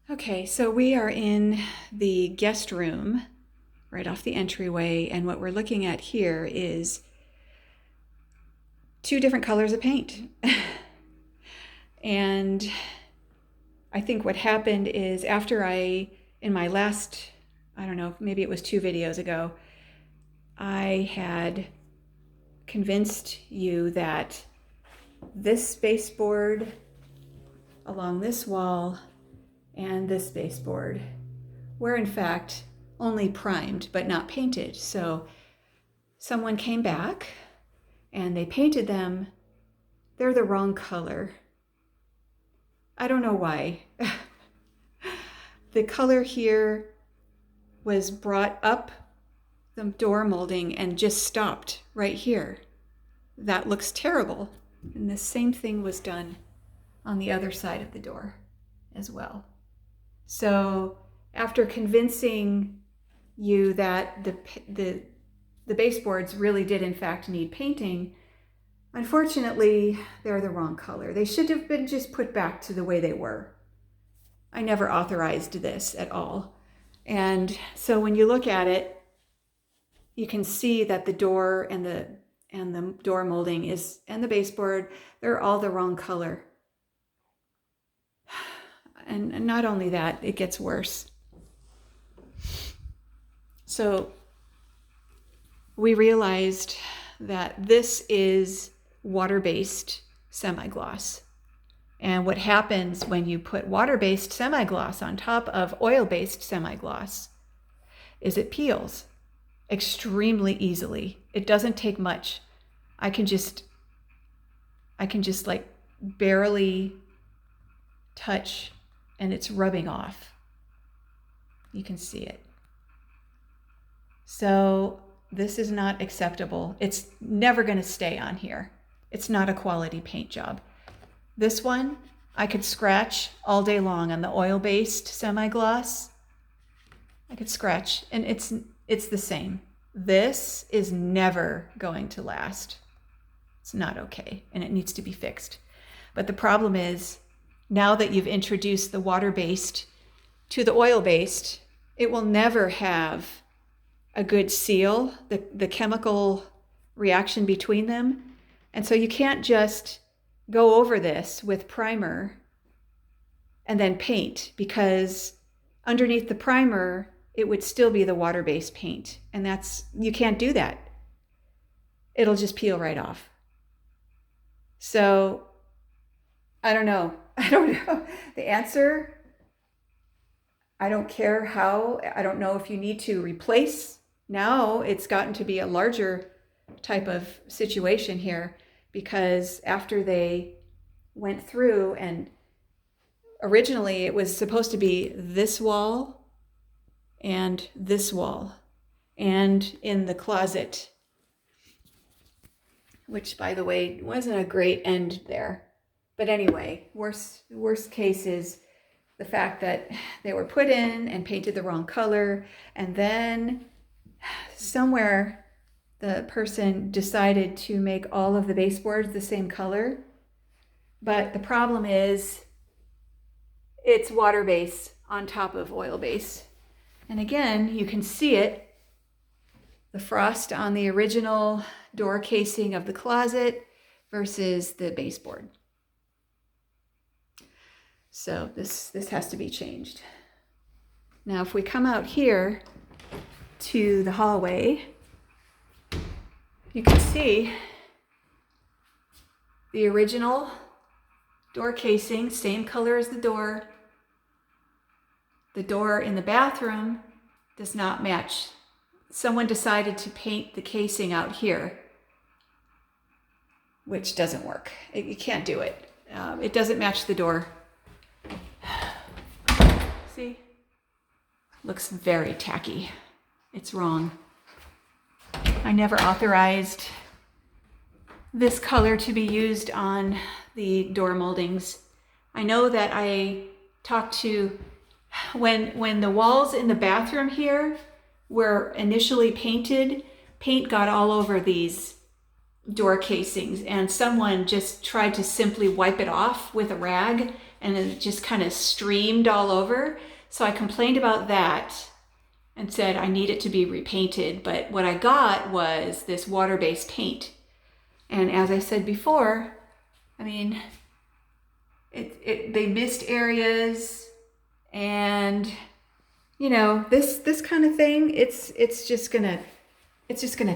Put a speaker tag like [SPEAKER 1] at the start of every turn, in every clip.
[SPEAKER 1] Okay, so we are in the guest room right off the entryway, and what we're looking at here is two different colors of paint. And I think what happened is after in my last, I don't know, maybe it was 2 videos ago, I had convinced you that this baseboard along this wall and this baseboard were in fact only primed but not painted. So someone came back and they painted them. They're the wrong color. I don't know why. The color here was brought up the door molding and just stopped right here. That looks terrible. And the same thing was done on the other side of the door as well. So after convincing you that the baseboards really did in fact need painting, unfortunately, they're the wrong color. They should have been just put back to the way they were. I never authorized this at all. And so when you look at it, you can see that the door and the door molding and the baseboard, they're all the wrong color. And not only that, it gets worse. So we realized that this is water-based semi-gloss. And what happens when you put water-based semi-gloss on top of oil-based semi-gloss is it peels extremely easily. It doesn't take much. I can just like barely touch and it's rubbing off. You can see it. So this is not acceptable. It's never going to stay on here. It's not a quality paint job. This one, I could scratch all day long on the oil-based semi-gloss. I could scratch, and it's the same. This is never going to last. It's not okay, and it needs to be fixed. But the problem is, now that you've introduced the water-based to the oil-based, it will never have a good seal, the chemical reaction between them. And so you can't just go over this with primer and then paint, because underneath the primer, it would still be the water-based paint. And you can't do that. It'll just peel right off. So I don't know. The answer, I don't care how. I don't know if you need to replace. Now it's gotten to be a larger type of situation here, because after they went through, and originally it was supposed to be this wall and this wall and in the closet, which by the way wasn't a great end there. But anyway, worst case is the fact that they were put in and painted the wrong color, and then somewhere the person decided to make all of the baseboards the same color. But the problem is it's water base on top of oil base. And again, you can see it, the frost on the original door casing of the closet versus the baseboard. So this has to be changed. Now, if we come out here to the hallway, you can see the original door casing, same color as the door. The door in the bathroom does not match. Someone decided to paint the casing out here, which doesn't work. You can't do it. It doesn't match the door. See? Looks very tacky. It's wrong. I never authorized this color to be used on the door moldings. I know that I talked to, when the walls in the bathroom here were initially painted, paint got all over these door casings, and someone just tried to simply wipe it off with a rag, and it just kind of streamed all over. So I complained about that and said I need it to be repainted. But what I got was this water-based paint. And as I said before, I mean, they missed areas, and you know, this kind of thing, it's just gonna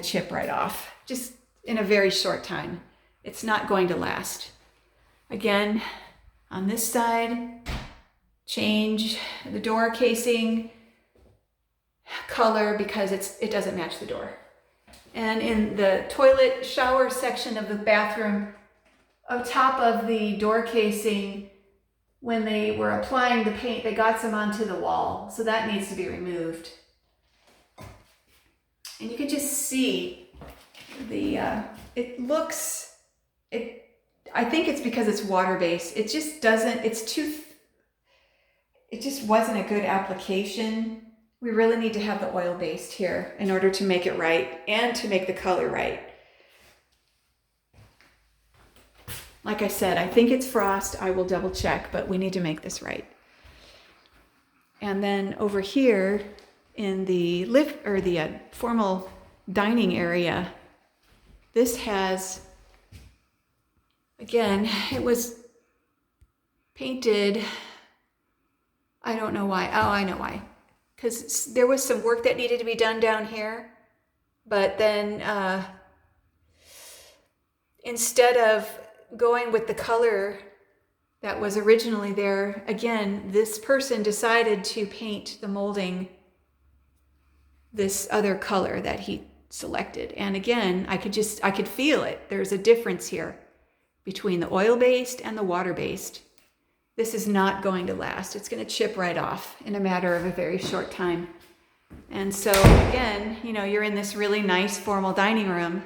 [SPEAKER 1] chip right off, just in a very short time. It's not going to last. Again, on this side, change the door casing color because it doesn't match the door. And in the toilet shower section of the bathroom, on top of the door casing, when they were applying the paint, they got some onto the wall. So that needs to be removed. And you can just see I think it's because it's water-based. It just wasn't a good application. We really need to have the oil-based here in order to make it right and to make the color right. Like I said, I think it's frost. I will double check, but we need to make this right. And then over here in the formal dining area, this has, again, it was painted. I don't know why. Oh, I know why. Because there was some work that needed to be done down here. But then instead of going with the color that was originally there, again, this person decided to paint the molding this other color that he selected. And again, I could feel it. There's a difference here between the oil-based and the water-based. This is not going to last. It's going to chip right off in a matter of a very short time. And so again, you know, you're in this really nice formal dining room,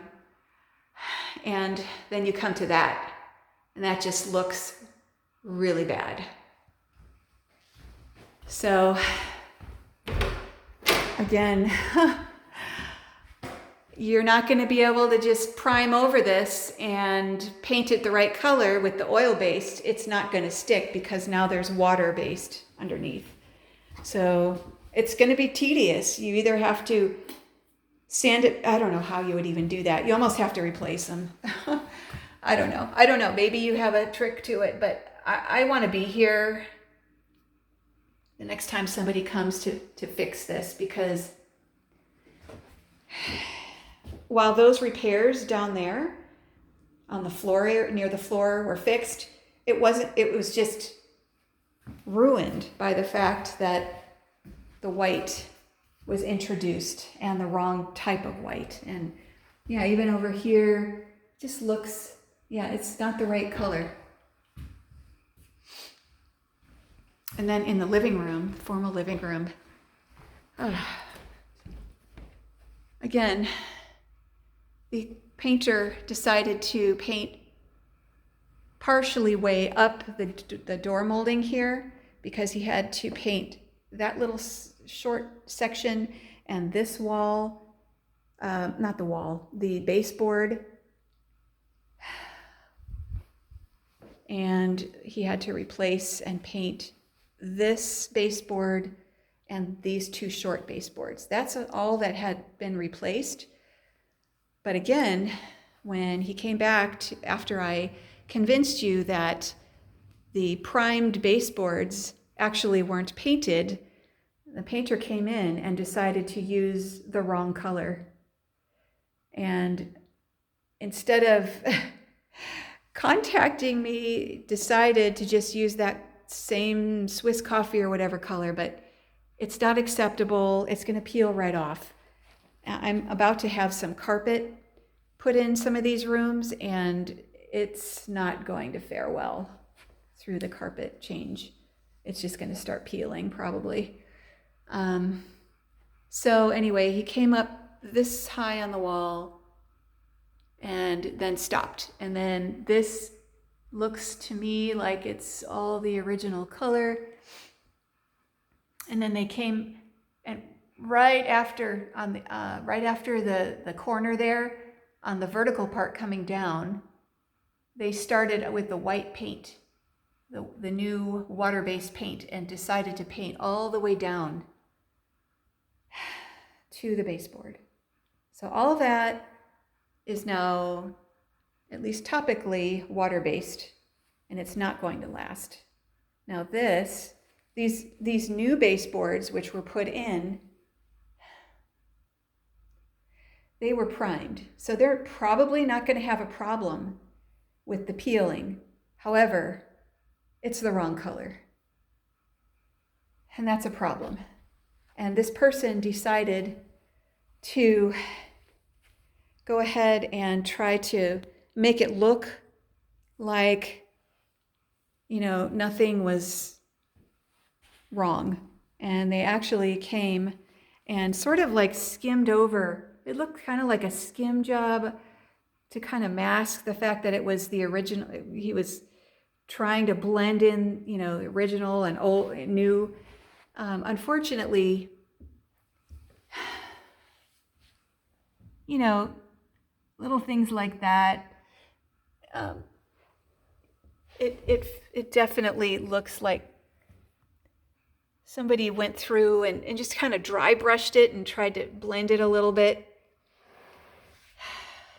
[SPEAKER 1] and then you come to that, and that just looks really bad. So again, you're not going to be able to just prime over this and paint it the right color with the oil-based. It's not going to stick because now there's water-based underneath. So it's going to be tedious. You either have to sand it. I don't know how you would even do that. You almost have to replace them. I don't know. Maybe you have a trick to it, but I want to be here the next time somebody comes to fix this, because while those repairs down there on the floor, near the floor, were fixed, it was just ruined by the fact that the white was introduced and the wrong type of white. And yeah, even over here, just looks, yeah, it's not the right color. And then in the living room, formal living room, again, the painter decided to paint partially way up the door molding here because he had to paint that little short section and this wall, not the wall, the baseboard. And he had to replace and paint this baseboard and these two short baseboards. That's all that had been replaced. But again, when he came back after I convinced you that the primed baseboards actually weren't painted, the painter came in and decided to use the wrong color. And instead of contacting me, decided to just use that same Swiss coffee or whatever color, but it's not acceptable. It's going to peel right off. I'm about to have some carpet put in some of these rooms, and it's not going to fare well through the carpet change. It's just going to start peeling probably. So anyway, he came up this high on the wall and then stopped. And then this looks to me like it's all the original color. And then they came, and right after the corner there on the vertical part coming down, they started with the white paint, the new water-based paint, and decided to paint all the way down to the baseboard. So all of that is now, at least topically, water-based, and it's not going to last. Now these new baseboards, which were put in, they were primed. So they're probably not going to have a problem with the peeling. However, it's the wrong color. And that's a problem. And this person decided to go ahead and try to make it look like, nothing was wrong. And they actually came and sort of like skimmed over. It looked kind of like a skim job to kind of mask the fact that it was the original. He was trying to blend in, the original and old and new. Unfortunately, little things like that, it definitely looks like somebody went through and just kind of dry brushed it and tried to blend it a little bit.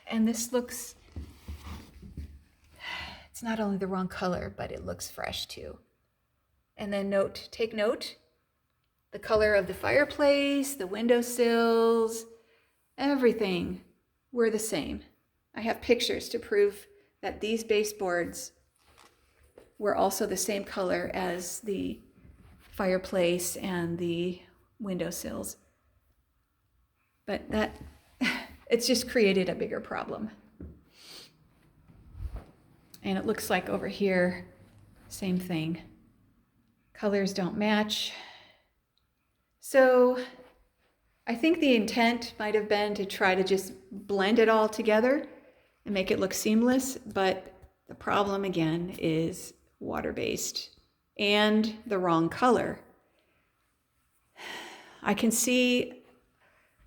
[SPEAKER 1] And this looks, it's not only the wrong color, but it looks fresh too. And then take note, the color of the fireplace, the windowsills, everything were the same. I have pictures to prove that these baseboards were also the same color as the fireplace and the windowsills. But it's just created a bigger problem. And it looks like over here, same thing. Colors don't match. So I think the intent might have been to try to just blend it all together and make it look seamless, but the problem again is water-based and the wrong color. I can see,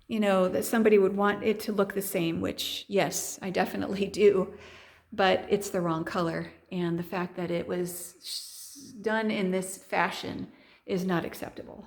[SPEAKER 1] that somebody would want it to look the same, which yes, I definitely do, but it's the wrong color. And the fact that it was done in this fashion is not acceptable.